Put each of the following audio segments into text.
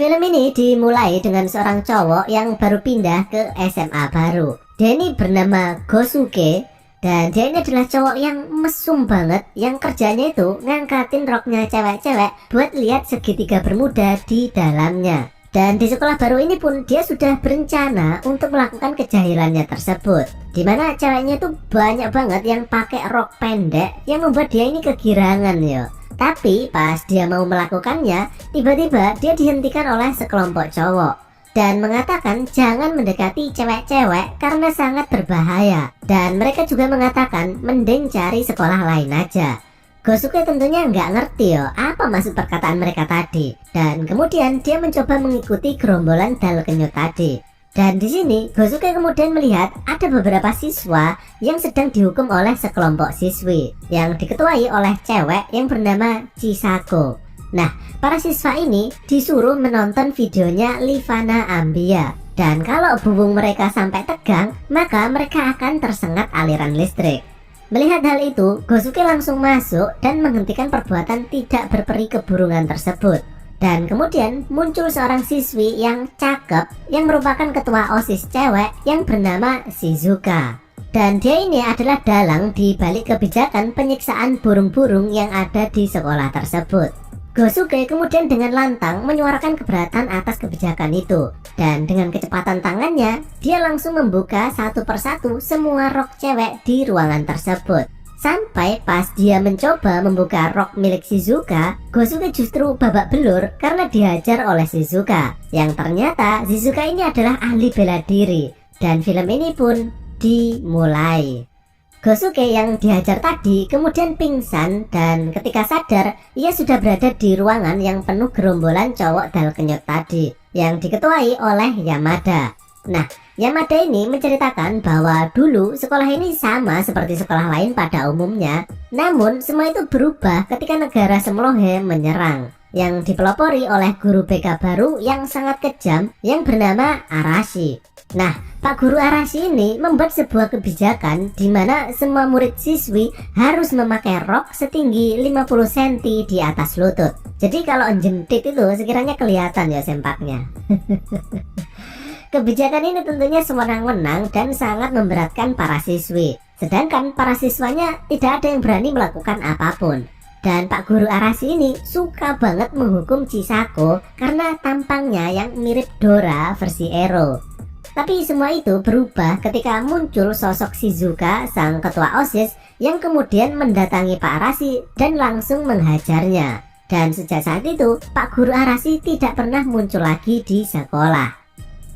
Film ini dimulai dengan seorang cowok yang baru pindah ke SMA baru. Dia ini bernama Gosuke, dan dia ini adalah cowok yang mesum banget, yang kerjanya itu ngangkatin roknya cewek-cewek buat lihat segitiga bermuda di dalamnya. Dan di sekolah baru ini pun dia sudah berencana untuk melakukan kejahilannya tersebut, dimana ceweknya itu banyak banget yang pakai rok pendek yang membuat dia ini kegirangan yo. Tapi pas dia mau melakukannya, tiba-tiba dia dihentikan oleh sekelompok cowok dan mengatakan jangan mendekati cewek-cewek karena sangat berbahaya. Dan mereka juga mengatakan mending cari sekolah lain aja. Gosuke tentunya nggak ngerti yo apa maksud perkataan mereka tadi. Dan kemudian dia mencoba mengikuti gerombolan dal kenyut tadi. Dan di sini Gosuke kemudian melihat ada beberapa siswa yang sedang dihukum oleh sekelompok siswi yang diketuai oleh cewek yang bernama Chisako. Nah, para siswa ini disuruh menonton videonya Livana Ambia. Dan kalau bumbung mereka sampai tegang, maka mereka akan tersengat aliran listrik. Melihat hal itu, Gosuke langsung masuk dan menghentikan perbuatan tidak berperi keburungan tersebut. Dan kemudian muncul seorang siswi yang cakep yang merupakan ketua OSIS cewek yang bernama Shizuka. Dan dia ini adalah dalang di balik kebijakan penyiksaan burung-burung yang ada di sekolah tersebut. Gosuke kemudian dengan lantang menyuarakan keberatan atas kebijakan itu. Dan dengan kecepatan tangannya, dia langsung membuka satu persatu semua rok cewek di ruangan tersebut. Sampai pas dia mencoba membuka rok milik Shizuka, Gosuke justru babak belur karena dihajar oleh Shizuka. Yang ternyata Shizuka ini adalah ahli bela diri. Dan film ini pun dimulai. Gosuke yang dihajar tadi kemudian pingsan, dan ketika sadar ia sudah berada di ruangan yang penuh gerombolan cowok dal kenyut tadi yang diketuai oleh Yamada. Nah, Yamada ini menceritakan bahwa dulu sekolah ini sama seperti sekolah lain pada umumnya. Namun semua itu berubah ketika negara Semlohe menyerang, yang dipelopori oleh guru BK baru yang sangat kejam yang bernama Arashi. Nah, Pak Guru Arashi ini membuat sebuah kebijakan di mana semua murid siswi harus memakai rok setinggi 50 cm di atas lutut. Jadi kalau jempit itu sekiranya kelihatan ya sempaknya. Kebijakan ini tentunya sewenang-wenang dan sangat memberatkan para siswi. Sedangkan para siswanya tidak ada yang berani melakukan apapun. Dan Pak Guru Arashi ini suka banget menghukum Chisako karena tampangnya yang mirip Dora versi Ero. Tapi semua itu berubah ketika muncul sosok Shizuka, sang ketua OSIS, yang kemudian mendatangi Pak Arashi dan langsung menghajarnya. Dan sejak saat itu, Pak Guru Arashi tidak pernah muncul lagi di sekolah.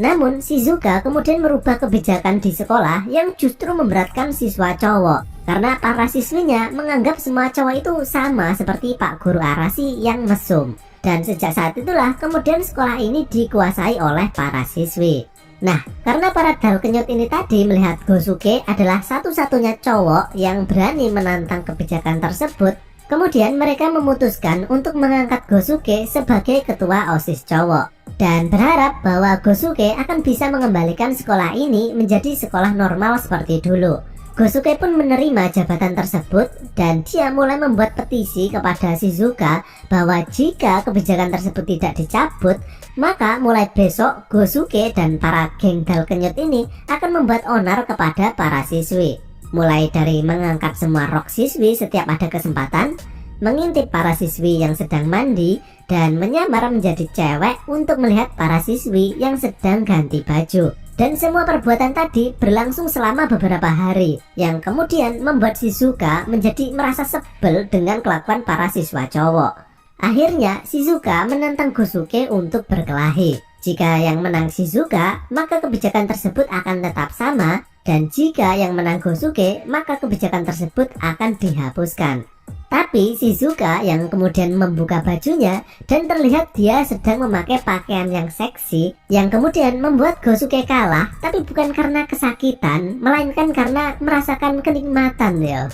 Namun Shizuka kemudian merubah kebijakan di sekolah yang justru memberatkan siswa cowok, karena para siswinya menganggap semua cowok itu sama seperti Pak Guru Arashi yang mesum. Dan sejak saat itulah kemudian sekolah ini dikuasai oleh para siswi. Nah, karena para dal kenyut ini tadi melihat Gosuke adalah satu-satunya cowok yang berani menantang kebijakan tersebut, kemudian mereka memutuskan untuk mengangkat Gosuke sebagai ketua OSIS cowok dan berharap bahwa Gosuke akan bisa mengembalikan sekolah ini menjadi sekolah normal seperti dulu. Gosuke pun menerima jabatan tersebut dan dia mulai membuat petisi kepada Shizuka bahwa jika kebijakan tersebut tidak dicabut, maka mulai besok Gosuke dan para geng dal kenyut ini akan membuat onar kepada para siswi. Mulai dari mengangkat semua rok siswi setiap ada kesempatan, mengintip para siswi yang sedang mandi, dan menyamar menjadi cewek untuk melihat para siswi yang sedang ganti baju. Dan semua perbuatan tadi berlangsung selama beberapa hari, yang kemudian membuat Shizuka menjadi merasa sebel dengan kelakuan para siswa cowok. Akhirnya Shizuka menantang Gosuke untuk berkelahi. Jika yang menang Shizuka, maka kebijakan tersebut akan tetap sama, dan jika yang menang Gosuke, maka kebijakan tersebut akan dihapuskan. Tapi Shizuka yang kemudian membuka bajunya dan terlihat dia sedang memakai pakaian yang seksi, yang kemudian membuat Gosuke kalah, tapi bukan karena kesakitan, melainkan karena merasakan kenikmatan ya.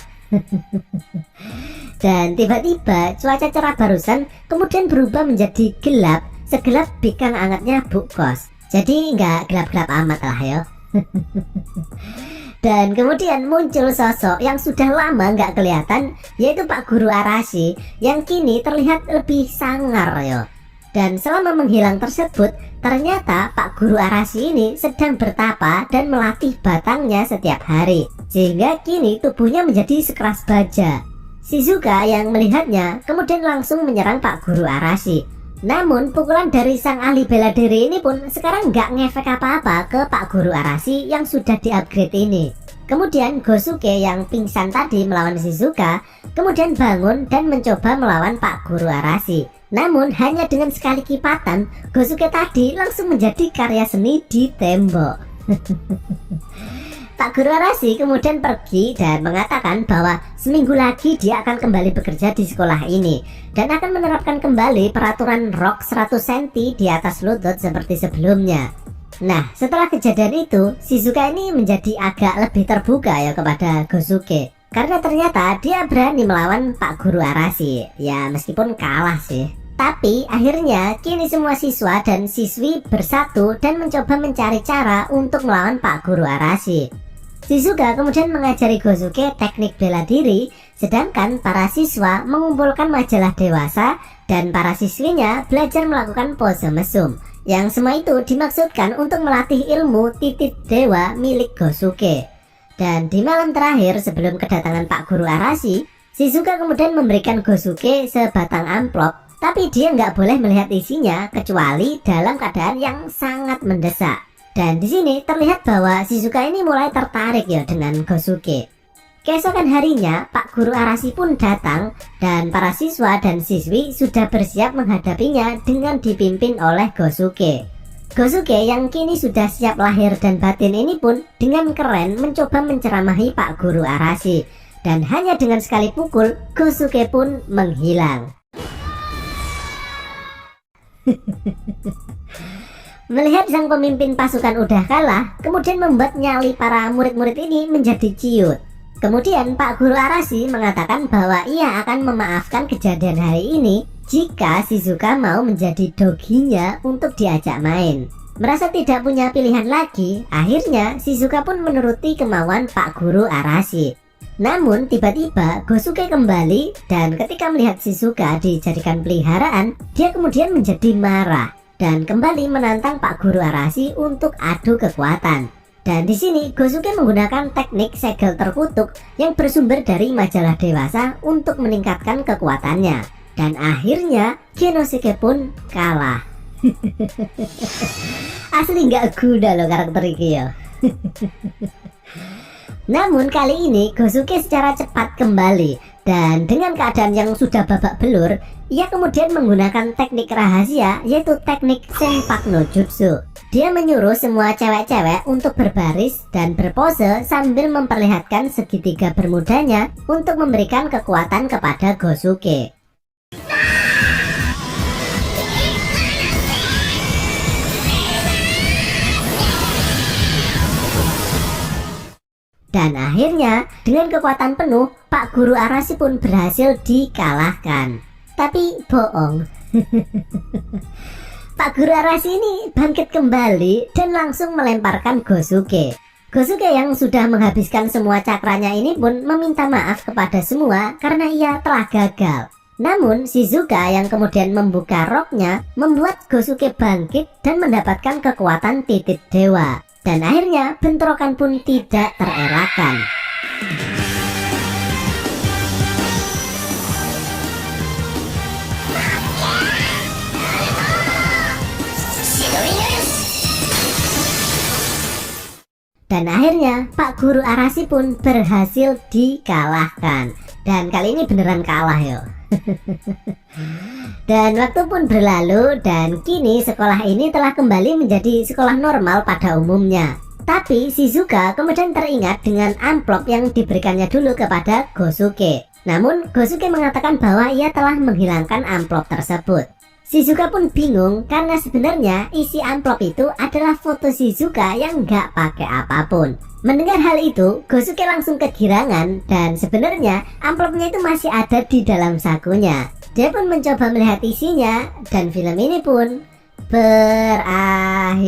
Dan tiba-tiba cuaca cerah barusan kemudian berubah menjadi gelap, segelap bikang angetnya Bu Kos. Jadi nggak gelap-gelap amat lah ya. Dan kemudian muncul sosok yang sudah lama nggak kelihatan, yaitu Pak Guru Arashi, yang kini terlihat lebih sangar ya. Dan selama menghilang tersebut, ternyata Pak Guru Arashi ini sedang bertapa dan melatih batangnya setiap hari, sehingga kini tubuhnya menjadi sekeras baja. Shizuka yang melihatnya kemudian langsung menyerang Pak Guru Arashi. Namun pukulan dari sang ahli bela diri ini pun sekarang nggak ngefek apa-apa ke Pak Guru Arashi yang sudah di-upgrade ini. Kemudian Gosuke yang pingsan tadi melawan Shizuka kemudian bangun dan mencoba melawan Pak Guru Arashi. Namun hanya dengan sekali kipatan, Gosuke tadi langsung menjadi karya seni di tembok. Pak Guru Arashi kemudian pergi dan mengatakan bahwa seminggu lagi dia akan kembali bekerja di sekolah ini dan akan menerapkan kembali peraturan rok 100 cm di atas lutut seperti sebelumnya. Nah, setelah kejadian itu, Shizuka ini menjadi agak lebih terbuka ya kepada Gosuke, karena ternyata dia berani melawan Pak Guru Arashi. Ya meskipun kalah sih, tapi akhirnya kini semua siswa dan siswi bersatu dan mencoba mencari cara untuk melawan Pak Guru Arashi. Shizuka kemudian mengajari Gosuke teknik bela diri, sedangkan para siswa mengumpulkan majalah dewasa dan para siswinya belajar melakukan pose mesum. Yang semua itu dimaksudkan untuk melatih ilmu titik dewa milik Gosuke. Dan di malam terakhir sebelum kedatangan Pak Guru Arashi, Shizuka kemudian memberikan Gosuke sebatang amplop, tapi dia nggak boleh melihat isinya kecuali dalam keadaan yang sangat mendesak. Dan di sini terlihat bahwa Shizuka ini mulai tertarik ya dengan Gosuke. Keesokan harinya Pak Guru Arashi pun datang dan para siswa dan siswi sudah bersiap menghadapinya dengan dipimpin oleh Gosuke. Gosuke yang kini sudah siap lahir dan batin ini pun dengan keren mencoba menceramahi Pak Guru Arashi. Dan hanya dengan sekali pukul, Gosuke pun menghilang. Melihat sang pemimpin pasukan udah kalah, kemudian membuat nyali para murid-murid ini menjadi ciut. Kemudian Pak Guru Arashi mengatakan bahwa ia akan memaafkan kejadian hari ini jika Shizuka mau menjadi doginya untuk diajak main. Merasa tidak punya pilihan lagi, akhirnya Shizuka pun menuruti kemauan Pak Guru Arashi. Namun tiba-tiba Gosuke kembali dan ketika melihat Shizuka dijadikan peliharaan, dia kemudian menjadi marah dan kembali menantang Pak Guru Arashi untuk adu kekuatan. Dan di sini Gosuke menggunakan teknik segel terkutuk yang bersumber dari majalah dewasa untuk meningkatkan kekuatannya. Dan akhirnya Genosuke pun kalah. Asli nggak guna loh karakter ini ya. Namun kali ini Gosuke secara cepat kembali dan dengan keadaan yang sudah babak belur, ia kemudian menggunakan teknik rahasia yaitu teknik Senpak no Jutsu. Dia menyuruh semua cewek-cewek untuk berbaris dan berpose sambil memperlihatkan segitiga bermudanya untuk memberikan kekuatan kepada Gosuke. Dan akhirnya dengan kekuatan penuh Pak Guru Arashi pun berhasil dikalahkan. Tapi bohong. Pak Guru Arashi ini bangkit kembali dan langsung melemparkan Gosuke. Gosuke yang sudah menghabiskan semua cakranya ini pun meminta maaf kepada semua karena ia telah gagal. Namun Shizuka yang kemudian membuka roknya membuat Gosuke bangkit dan mendapatkan kekuatan titik dewa. Dan akhirnya bentrokan pun tidak terelakkan. Dan akhirnya Pak Guru Arashi pun berhasil dikalahkan. Dan kali ini beneran kalah yo. Dan waktu pun berlalu dan kini sekolah ini telah kembali menjadi sekolah normal pada umumnya. Tapi Shizuka kemudian teringat dengan amplop yang diberikannya dulu kepada Gosuke. Namun Gosuke mengatakan bahwa ia telah menghilangkan amplop tersebut. Shizuka pun bingung karena sebenarnya isi amplop itu adalah foto Shizuka yang nggak pakai apapun. Mendengar hal itu, Gosuke langsung kegirangan dan sebenarnya amplopnya itu masih ada di dalam sakunya. Dia pun mencoba melihat isinya dan film ini pun berakhir.